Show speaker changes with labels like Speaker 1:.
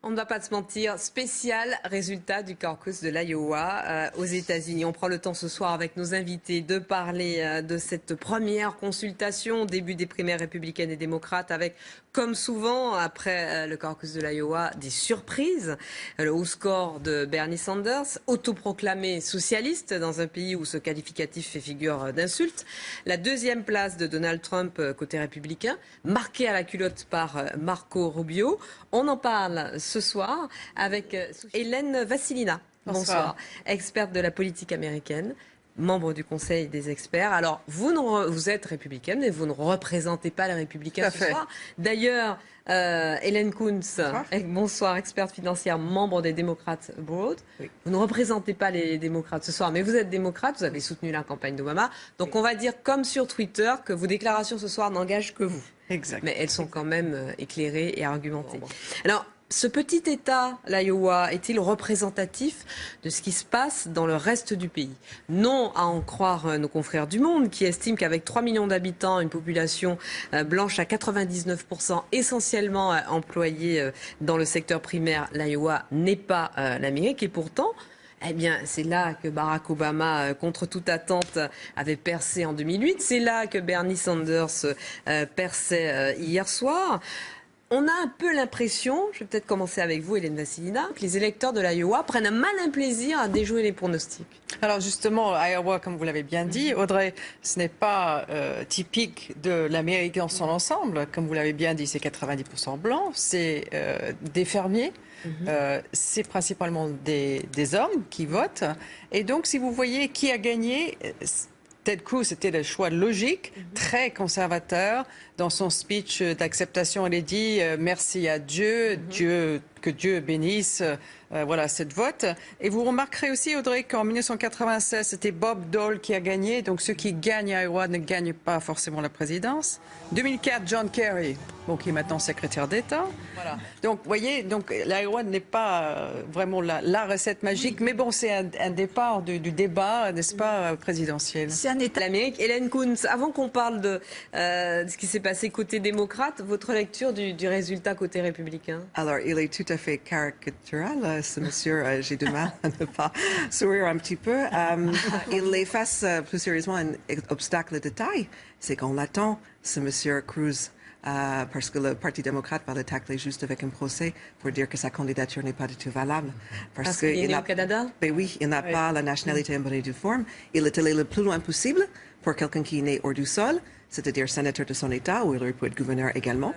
Speaker 1: On ne va pas se mentir, spécial résultat du caucus de l'Iowa aux États-Unis. On prend le temps ce soir avec nos invités de parler de cette première consultation, début des primaires républicaines et démocrates, avec, comme souvent, après le caucus de l'Iowa, des surprises. Le haut score de Bernie Sanders, autoproclamé socialiste dans un pays où ce qualificatif fait figure d'insulte. La deuxième place de Donald Trump côté républicain, marquée à la culotte par Marco Rubio. On en parle ce soir avec Hélène Vassilina. Bonsoir. Experte de la politique américaine, membre du Conseil des experts. Alors, vous êtes républicaine, mais vous ne représentez pas les républicains ce soir. D'ailleurs, Hélène Kuntz, bonsoir, experte financière, membre des démocrates Broad. Oui. Vous ne représentez pas les démocrates ce soir, mais vous êtes démocrate, vous avez soutenu la campagne d'Obama. Donc on va dire, comme sur Twitter, que vos déclarations ce soir n'engagent que vous. Exact. Mais elles sont quand même éclairées et argumentées. Alors, ce petit État, l'Iowa, est-il représentatif de ce qui se passe dans le reste du pays? Non, à en croire nos confrères du Monde, qui estiment qu'avec 3 millions d'habitants, une population blanche à 99%, essentiellement employée dans le secteur primaire, l'Iowa n'est pas l'Amérique. Et pourtant, eh bien, c'est là que Barack Obama, contre toute attente, avait percé en 2008. C'est là que Bernie Sanders perçait hier soir. On a un peu l'impression, je vais peut-être commencer avec vous, Hélène Vassilina, que les électeurs de l'Iowa prennent un malin plaisir à déjouer les pronostics.
Speaker 2: Alors justement, l'Iowa, comme vous l'avez bien dit, Audrey, ce n'est pas typique de l'Amérique dans son ensemble. Comme vous l'avez bien dit, c'est 90% blanc, c'est des fermiers. C'est principalement des hommes qui votent. Et donc, si vous voyez qui a gagné, Ted Cruz, c'était le choix logique, très conservateur. Dans son speech d'acceptation, elle a dit merci à Dieu, que Dieu bénisse voilà, cette vote. Et vous remarquerez aussi, Audrey, qu'en 1996, c'était Bob Dole qui a gagné. Donc ceux qui gagnent à Iowa ne gagnent pas forcément la présidence. 2004, John Kerry, qui est maintenant secrétaire d'État. Voilà. Donc, vous voyez, l'Iowa n'est pas vraiment la recette magique, mais bon, c'est un départ du débat, n'est-ce pas, présidentiel.
Speaker 1: C'est un État. L'Amérique. Hélène Kuntz, avant qu'on parle de ce qui s'est passé côté démocrate, votre lecture du résultat côté républicain?
Speaker 3: Alors, il est tout à fait caricatural, ce monsieur. J'ai du mal à ne pas sourire un petit peu. Il est face plus sérieusement à un obstacle de taille. C'est qu'on attend ce monsieur Cruz. Parce que le Parti démocrate va le tacler juste avec un procès pour dire que sa candidature n'est pas du tout valable.
Speaker 1: Parce qu'il est né au Canada?
Speaker 3: Ben oui, il n'a pas la nationalité en bonne et due forme. Il est allé le plus loin possible pour quelqu'un qui est né hors du sol, c'est-à-dire sénateur de son État, où il aurait pu être gouverneur également.